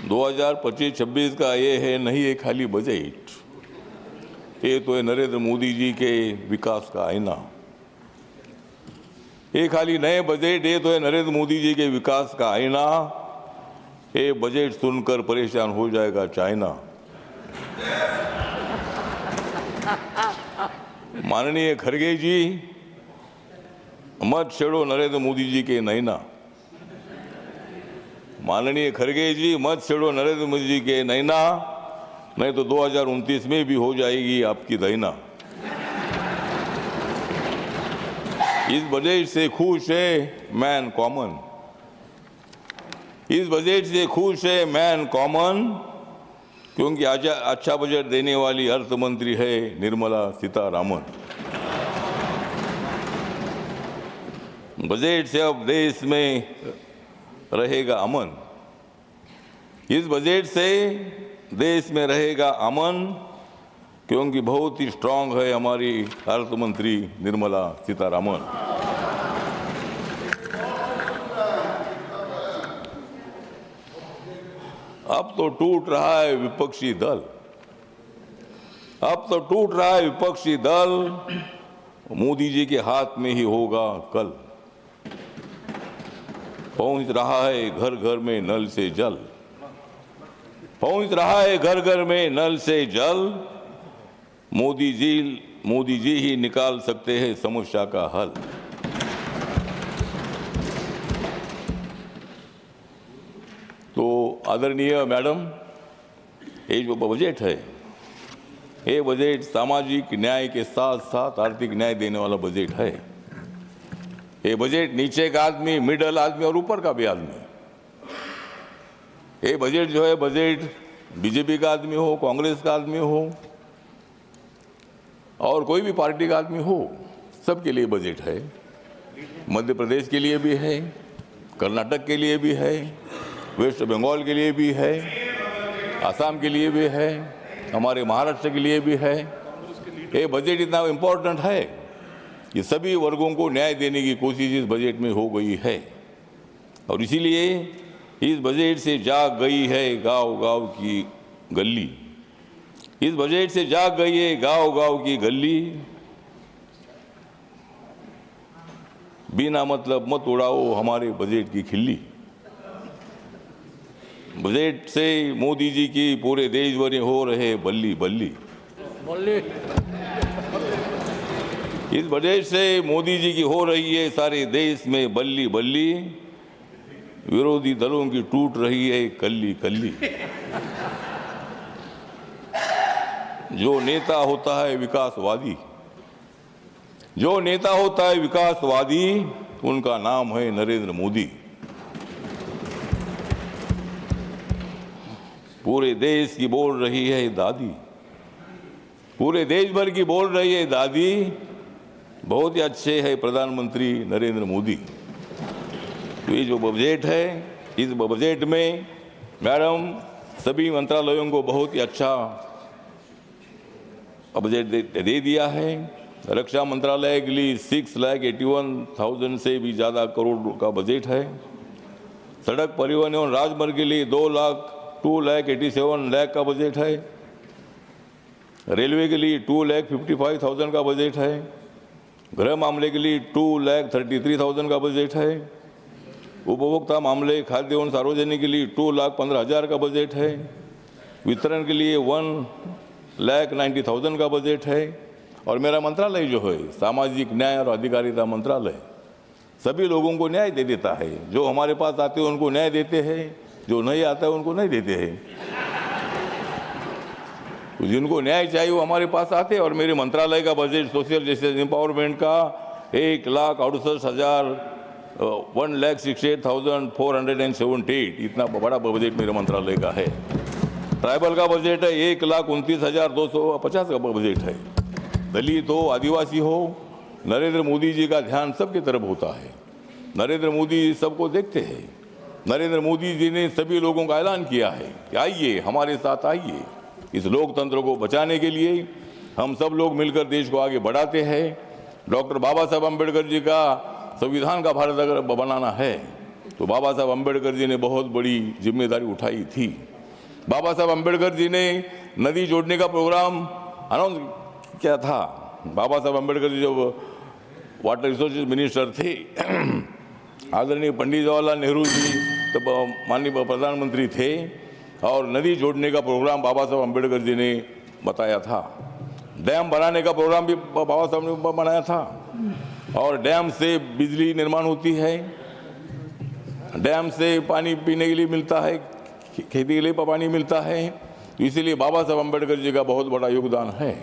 2025-26 का ये है नहीं है खाली बजट, ये तो है नरेंद्र मोदी जी के विकास का आईना। ये खाली नए बजट, ये तो है नरेंद्र मोदी जी के विकास का आईना। ये बजट सुनकर परेशान हो जाएगा चाइना। माननीय खड़गे जी, मत छेड़ो नरेंद्र मोदी जी के नैना। माननीय खड़गे जी, मत छेड़ो नरेंद्र मोदी जी के नैना, नहीं तो 2029 में भी हो जाएगी आपकी दैना। इस बजट से खुश है मैन कॉमन, इस बजट से खुश है मैन कॉमन, क्योंकि आज अच्छा बजट देने वाली अर्थ मंत्री है निर्मला सीतारामन। बजट से अब देश में रहेगा अमन, इस बजट से देश में रहेगा अमन, क्योंकि बहुत ही स्ट्रांग है हमारी अर्थ मंत्री निर्मला सीतारामन। अब तो टूट रहा है विपक्षी दल, अब तो टूट रहा है विपक्षी दल, मोदी जी के हाथ में ही होगा कल। पहुंच रहा है घर घर में नल से जल, पहुंच रहा है घर घर में नल से जल, मोदी जी ही निकाल सकते हैं समस्या का हल। तो आदरणीय मैडम, ये जो बजट है, ये बजट सामाजिक न्याय के साथ साथ आर्थिक न्याय देने वाला बजट है। ये बजट नीचे का आदमी, मिडल आदमी और ऊपर का भी आदमी, ये बजट जो है, बजट बीजेपी का आदमी हो, कांग्रेस का आदमी हो और कोई भी पार्टी का आदमी हो, सबके लिए बजट है। मध्य प्रदेश के लिए भी है, कर्नाटक के लिए भी है, वेस्ट बंगाल के लिए भी है, असम के लिए भी है, हमारे महाराष्ट्र के लिए भी है। ये बजट इतना इम्पोर्टेंट है कि सभी वर्गों को न्याय देने की कोशिश इस बजट में हो गई है, और इसीलिए इस बजट से जाग गई है गांव-गांव की गली, इस बजट से जाग गई है गांव-गांव की गली। बिना मतलब मत उड़ाओ हमारे बजट की खिल्ली। बजट से मोदी जी की पूरे देश भर में हो रहे बल्ली बल्ली। इस बजट से मोदी जी की हो रही है सारे देश में बल्ली बल्ली, विरोधी दलों की टूट रही है कल्ली कल्ली। जो नेता होता है विकासवादी, जो नेता होता है विकासवादी, उनका नाम है नरेंद्र मोदी। पूरे देश की बोल रही है दादी, पूरे देश भर की बोल रही है दादी, बहुत ही अच्छे है प्रधानमंत्री नरेंद्र मोदी। तो ये जो बजट है, इस बजट में मैडम सभी मंत्रालयों को बहुत ही अच्छा बजट दे दिया है। रक्षा मंत्रालय के लिए 6,81,000 से भी ज़्यादा करोड़ का बजट है। सड़क परिवहन एवं राजमार्ग के लिए 2,87,00,000 का बजट है। रेलवे के लिए 2,55,000 का बजट है। गृह मामले के लिए 2,33,000 का बजट है। उपभोक्ता मामले, खाद्य एवं सार्वजनिक के लिए 2,15,000 का बजट है। वितरण के लिए 1,90,000 का बजट है। और मेरा मंत्रालय जो है सामाजिक न्याय और अधिकारिता मंत्रालय, सभी लोगों को न्याय दे देता है। जो हमारे पास आते हैं उनको न्याय देते हैं, जो नहीं आता है उनको नहीं देते हैं। तो जिनको न्याय चाहिए वो हमारे पास आते हैं। और मेरे मंत्रालय का बजट सोशल जस्टिस एम्पावरमेंट का 1,68,478 इतना बड़ा बजट मेरे मंत्रालय का है। ट्राइबल का बजट है 1,29,250 का बजट है। दलित हो, आदिवासी हो, नरेंद्र मोदी जी का ध्यान सबकी तरफ होता है। नरेंद्र मोदी सबको देखते हैं। नरेंद्र मोदी जी ने सभी लोगों का ऐलान किया है कि आइए हमारे साथ आइए, इस लोकतंत्र को बचाने के लिए हम सब लोग मिलकर देश को आगे बढ़ाते हैं। डॉक्टर बाबा साहब अम्बेडकर जी का संविधान का भारत अगर बनाना है तो बाबा साहब अम्बेडकर जी ने बहुत बड़ी जिम्मेदारी उठाई थी। बाबा साहब अम्बेडकर जी ने नदी जोड़ने का प्रोग्राम अनाउंस किया था। बाबा साहब अम्बेडकर जी जब वाटर रिसोर्सेज मिनिस्टर थे, आदरणीय पंडित जवाहरलाल नेहरू जी तब माननीय प्रधानमंत्री थे, और नदी जोड़ने का प्रोग्राम बाबा साहब अम्बेडकर जी ने बताया था। डैम बनाने का प्रोग्राम भी बाबा साहब ने बनाया था, और डैम से बिजली निर्माण होती है, डैम से पानी पीने के लिए मिलता है, खेती के लिए पानी मिलता है। तो इसीलिए बाबा साहब अम्बेडकर जी का बहुत बड़ा योगदान है,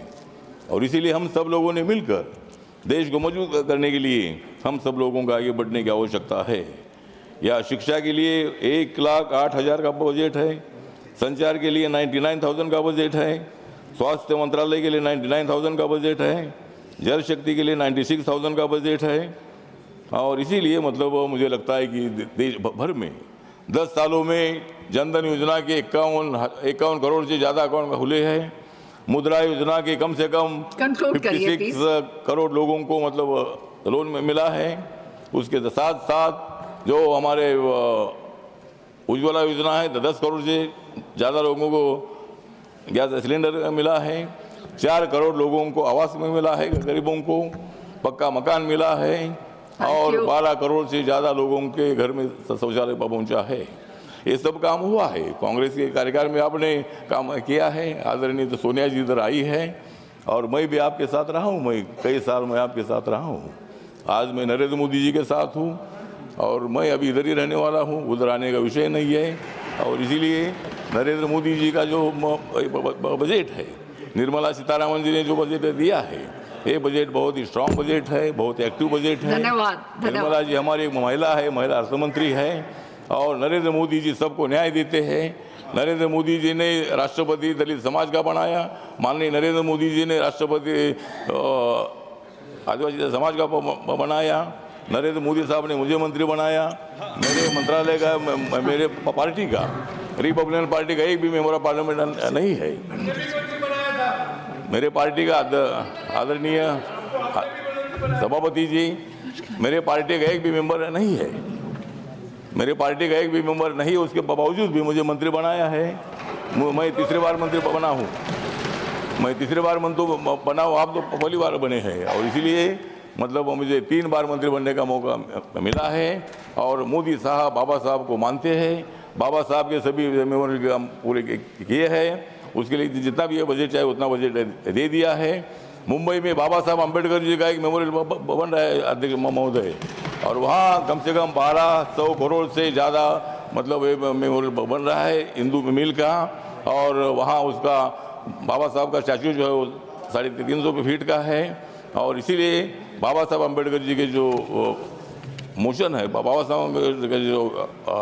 और इसीलिए हम सब लोगों ने मिलकर देश को मजबूत करने के लिए हम सब लोगों को आगे बढ़ने की आवश्यकता है। या शिक्षा के लिए 1,08,000 का बजट है, संचार के लिए 99,000 का बजट है, स्वास्थ्य मंत्रालय के लिए 99,000 का बजट है, जल शक्ति के लिए 96,000 का बजट है। और इसीलिए मतलब मुझे लगता है कि देश भर में 10 सालों में जनधन योजना के 51 करोड़ से ज़्यादा अकाउंट खुले हैं। मुद्रा योजना के कम से कम 56 करोड़ लोगों को मतलब लोन में मिला है। उसके साथ साथ जो हमारे उज्ज्वला योजना है, 10 करोड़ से ज़्यादा लोगों को गैस सिलेंडर मिला है। 4 करोड़ लोगों को आवास में मिला है, गरीबों को पक्का मकान मिला है, और 12 करोड़ से ज़्यादा लोगों के घर में शौचालय पहुंचा है। ये सब काम हुआ है। कांग्रेस के कार्यकाल में आपने काम किया है। आदरणीय तो सोनिया जी इधर आई है, और मैं भी आपके साथ रहा हूँ। मैं कई साल मैं आपके साथ रहा हूँ। आज मैं नरेंद्र मोदी जी के साथ हूँ, और मैं अभी इधर ही रहने वाला हूँ, उधर आने का विषय नहीं है। और इसीलिए नरेंद्र मोदी जी का जो बजट है, निर्मला सीतारामन जी ने जो बजट दिया है, ये बजट बहुत ही स्ट्रांग बजट है, बहुत एक्टिव बजट है। धन्यवाद। निर्मला जी हमारी एक महिला है, महिला अर्थमंत्री है, और नरेंद्र मोदी जी सबको न्याय देते हैं। नरेंद्र मोदी जी ने राष्ट्रपति दलित समाज का बनाया, माननीय नरेंद्र मोदी जी ने राष्ट्रपति आदिवासी समाज का बनाया, नरेंद्र मोदी साहब ने मुझे मंत्री बनाया। मेरे मंत्रालय का, मेरे पार्टी का, रिपब्लिकन पार्टी का एक भी मेंबर ऑफ पार्लियामेंट नहीं है। मेरे पार्टी का आदरणीय सभापति जी, मेरे पार्टी का एक भी मेंबर नहीं है। मेरे पार्टी का एक भी मेंबर नहीं है, उसके बावजूद भी मुझे मंत्री बनाया है। मैं तीसरी बार मंत्री बना हूँ। मैं तीसरी बार मंत्री बना हूँ, आप तो पहली बार बने हैं। और इसीलिए मतलब मुझे 3 बार मंत्री बनने का मौका मिला है। और मोदी साहब बाबा साहब को मानते हैं, बाबा साहब के सभी मेमोरियल काम पूरे किए हैं। उसके लिए जितना भी ये बजट चाहे उतना बजट दे दिया है। मुंबई में बाबा साहब अम्बेडकर जी का एक मेमोरियल बन रहा है अध्यक्ष महोदय, और वहाँ कम से कम 1200 करोड़ से ज़्यादा मतलब मेमोरियल बन रहा है हिंदू मिल का। और वहाँ उसका बाबा साहब का स्टैचू जो है वो 350 फीट का है। और इसीलिए बाबा साहब अम्बेडकर जी के जो मोशन है, बाबा साहब का जो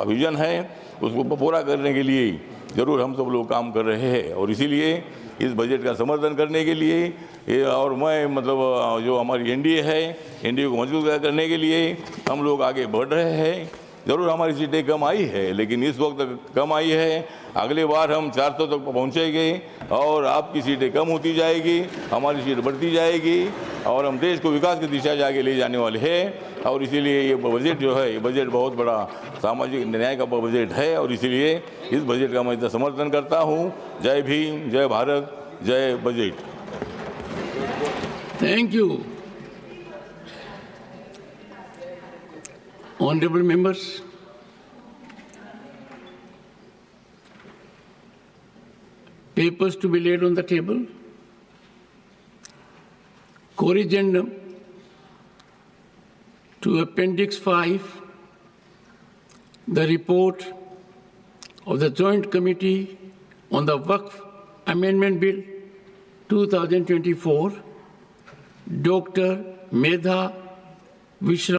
विजन है, उसको पूरा करने के लिए जरूर हम सब लोग काम कर रहे हैं। और इसीलिए इस बजट का समर्थन करने के लिए और मैं मतलब जो हमारी एनडीए है, एनडीए को मजबूत करने के लिए हम लोग आगे बढ़ रहे हैं। जरूर हमारी सीटें कम आई है, लेकिन इस वक्त कम आई है। अगले बार हम 400 तक पहुँचेंगे, और आपकी सीटें कम होती जाएगी, हमारी सीट बढ़ती जाएगी, और हम देश को विकास की दिशा जाके ले जाने वाले हैं। और इसीलिए ये बजट जो है, ये बजट बहुत बड़ा सामाजिक न्याय का बजट है, और इसीलिए इस बजट का मैं समर्थन करता हूँ। जय भीम, जय भारत, जय budget. Thank you. Honorable members, papers to be laid on the table. Corrigendum to Appendix 5, the report of the Joint Committee on the Waqf Amendment Bill 2024, Dr. Medha Vishram.